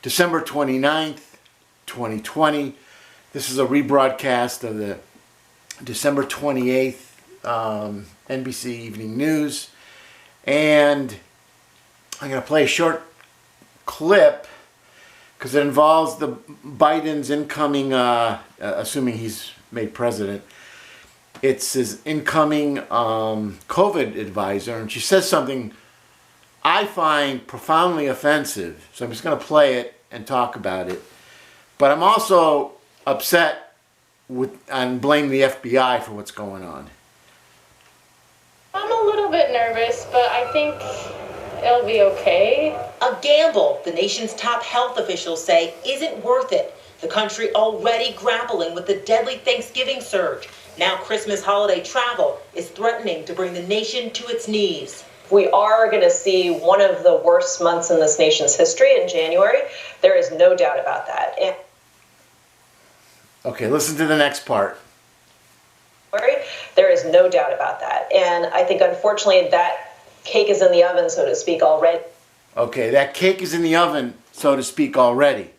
December 29th, 2020. This is a rebroadcast of the December 28th NBC Evening News. And I'm going to play a short clip because it involves the Biden's incoming, assuming he's made president, it's his incoming COVID advisor, and she says something I find profoundly offensive. So I'm just going to play it and talk about it. But I'm also upset with and blame the FBI for what's going on. I'm a little bit nervous, but I think it'll be okay. A gamble, the nation's top health officials say, isn't worth it. The country already grappling with the deadly Thanksgiving surge. Now Christmas holiday travel is threatening to bring the nation to its knees. We are going to see one of the worst months in this nation's history in January. There is no doubt about that. Okay, listen to the next part. There is no doubt about that. And I think, unfortunately, that cake is in the oven, so to speak, already. Okay, that cake is in the oven, so to speak, already.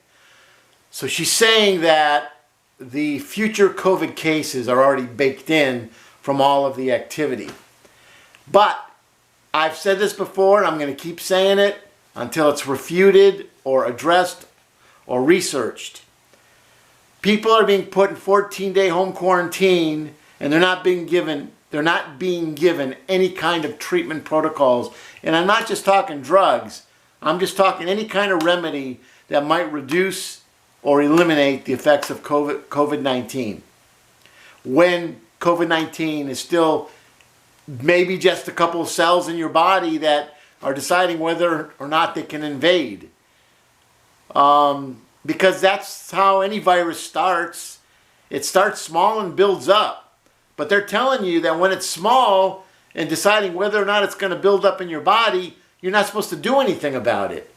So she's saying that the future COVID cases are already baked in from all of the activity. But I've said this before, and I'm going to keep saying it until it's refuted or addressed or researched. People are being put in 14-day home quarantine, and they're not being given any kind of treatment protocols. And I'm not just talking drugs. I'm just talking any kind of remedy that might reduce or eliminate the effects of COVID-19. When COVID-19 is still maybe just a couple of cells in your body that are deciding whether or not they can invade. Because that's how any virus starts. It starts small and builds up. But they're telling you that when it's small and deciding whether or not it's going to build up in your body, you're not supposed to do anything about it.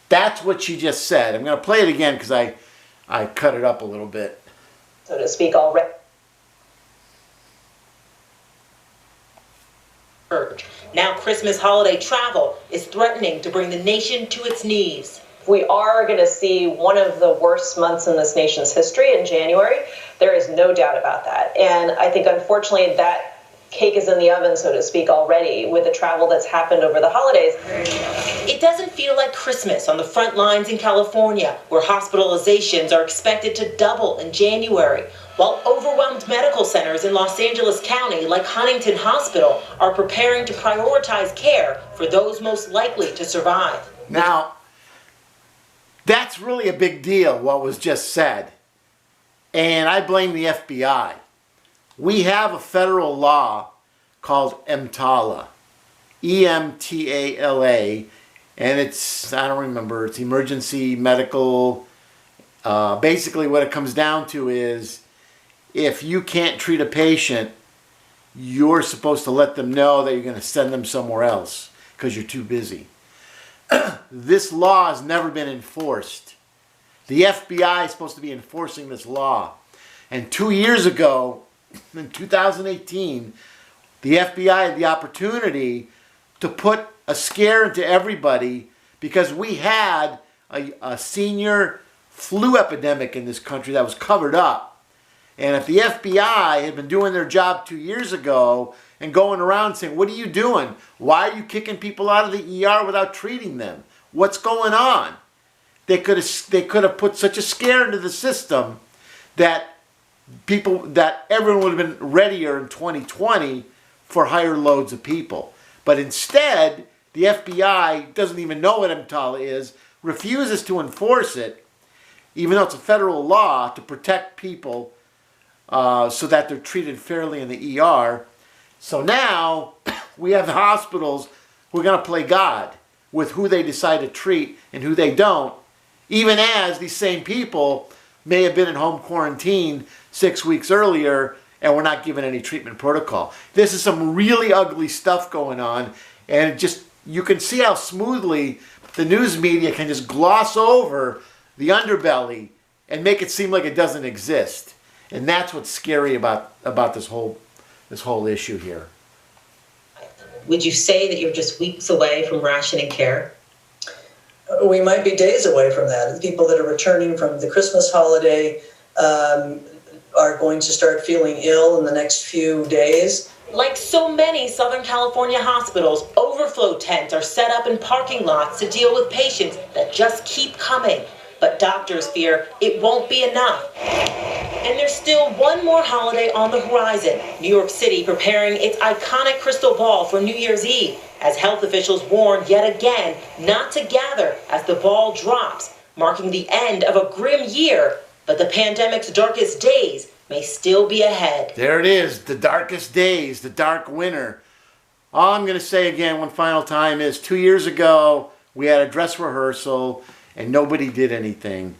That's what she just said. I'm going to play it again because I cut it up a little bit. So to speak, already. Now Christmas holiday travel is threatening to bring the nation to its knees. We are going to see one of the worst months in this nation's history in January. There is no doubt about that. And I think, unfortunately, that cake is in the oven, so to speak, already with the travel that's happened over the holidays. It doesn't feel like Christmas on the front lines in California, where hospitalizations are expected to double in January, while overwhelmed medical centers in Los Angeles County, like Huntington Hospital, are preparing to prioritize care for those most likely to survive. Now, that's really a big deal, what was just said. And I blame the FBI. We have a federal law called EMTALA, E-M-T-A-L-A, and it's, I don't remember, it's emergency medical. Basically what it comes down to is if you can't treat a patient, you're supposed to let them know that you're going to send them somewhere else because you're too busy. This law has never been enforced. The FBI is supposed to be enforcing this law. And 2 years ago, in 2018, the FBI had the opportunity to put a scare into everybody because we had a senior flu epidemic in this country that was covered up. And if the FBI had been doing their job 2 years ago and going around saying, what are you doing? Why are you kicking people out of the ER without treating them? What's going on? They could have put such a scare into the system that everyone would have been readier in 2020 for higher loads of people. But instead, the FBI doesn't even know what EMTALA is, refuses to enforce it, even though it's a federal law to protect people so that they're treated fairly in the ER. So now we have the hospitals who are going to play God with who they decide to treat and who they don't, even as these same people may have been in home quarantine 6 weeks earlier and were not given any treatment protocol. This is some really ugly stuff going on, and you can see how smoothly the news media can just gloss over the underbelly and make it seem like it doesn't exist. And that's what's scary about this whole issue here. Would you say that you're just weeks away from rationing care? We might be days away from that. The people that are returning from the Christmas holiday are going to start feeling ill in the next few days. Like so many Southern California hospitals, overflow tents are set up in parking lots to deal with patients that just keep coming. But doctors fear it won't be enough. And there's still one more holiday on the horizon. New York City preparing its iconic crystal ball for New Year's Eve, as health officials warn yet again not to gather as the ball drops, marking the end of a grim year. But the pandemic's darkest days may still be ahead. There it is, the darkest days, the dark winter. All I'm going to say again one final time is 2 years ago, we had a dress rehearsal and nobody did anything.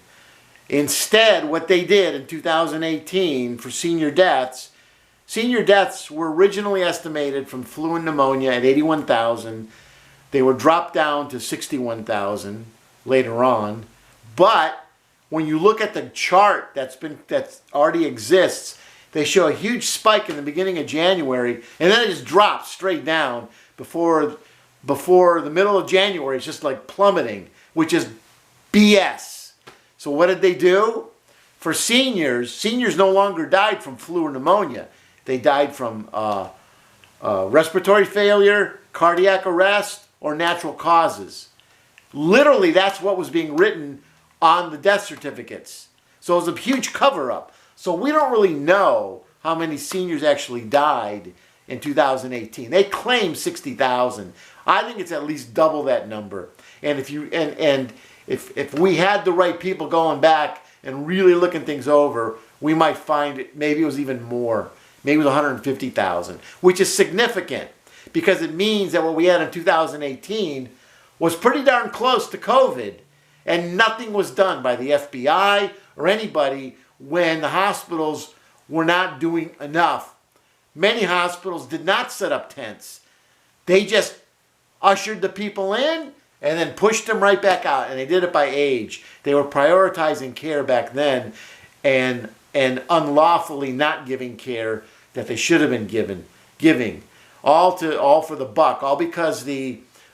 Instead, what they did in 2018 for senior deaths were originally estimated from flu and pneumonia at 81,000. They were dropped down to 61,000 later on. But when you look at the chart that already exists, they show a huge spike in the beginning of January, and then it just drops straight down before the middle of January. It's just like plummeting, which is BS. So what did they do? For seniors no longer died from flu or pneumonia. They died from respiratory failure, cardiac arrest, or natural causes. Literally, that's what was being written on the death certificates. So it was a huge cover-up. So we don't really know how many seniors actually died in 2018. They claim 60,000. I think it's at least double that number. And if we had the right people going back and really looking things over, we might find it, maybe it was even more. Maybe it was 150,000, which is significant because it means that what we had in 2018 was pretty darn close to COVID, and nothing was done by the FBI or anybody when the hospitals were not doing enough. Many hospitals did not set up tents. They just ushered the people in and then pushed them right back out, and they did it by age. They were prioritizing care back then and unlawfully not giving care that they should have been giving. All for the buck, all because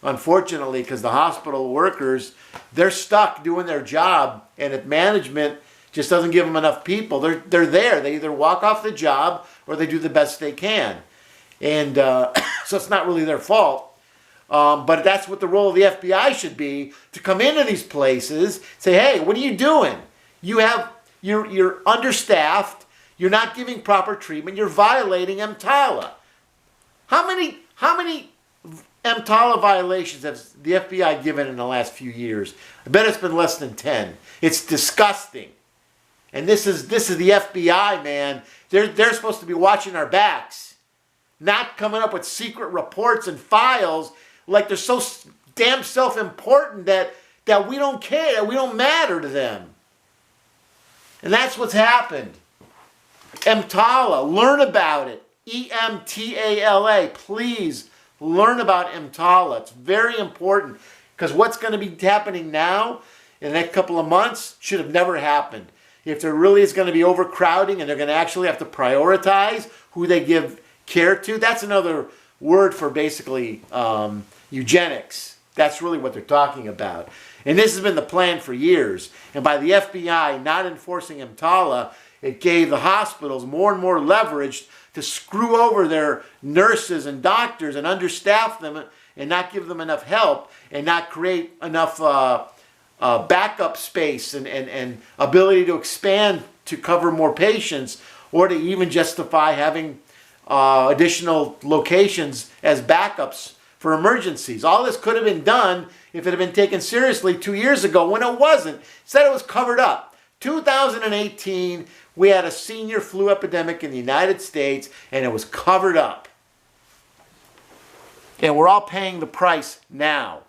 unfortunately, because the hospital workers, they're stuck doing their job, and if management just doesn't give them enough people, they're there. They either walk off the job or they do the best they can. And so it's not really their fault. But that's what the role of the FBI should be, to come into these places, say, hey, what are you doing? You're understaffed, you're not giving proper treatment, you're violating EMTALA. How many EMTALA violations has the FBI given in the last few years? I bet it's been less than 10. It's disgusting. And this is the FBI, man. They're supposed to be watching our backs, not coming up with secret reports and files like they're so damn self-important that we don't care, we don't matter to them. And that's what's happened. EMTALA, learn about it. EMTALA, please learn about EMTALA. It's very important, because what's going to be happening now in the next couple of months should have never happened. If there really is going to be overcrowding and they're going to actually have to prioritize who they give care to, that's another word for basically eugenics. That's really what they're talking about. And this has been the plan for years. And by the FBI not enforcing EMTALA, it gave the hospitals more and more leverage to screw over their nurses and doctors and understaff them and not give them enough help and not create enough backup space and ability to expand to cover more patients, or to even justify having additional locations as backups for emergencies. All this could have been done if it had been taken seriously 2 years ago, when it wasn't. Instead, it was covered up. 2018, we had a senior flu epidemic in the United States, and it was covered up. And we're all paying the price now.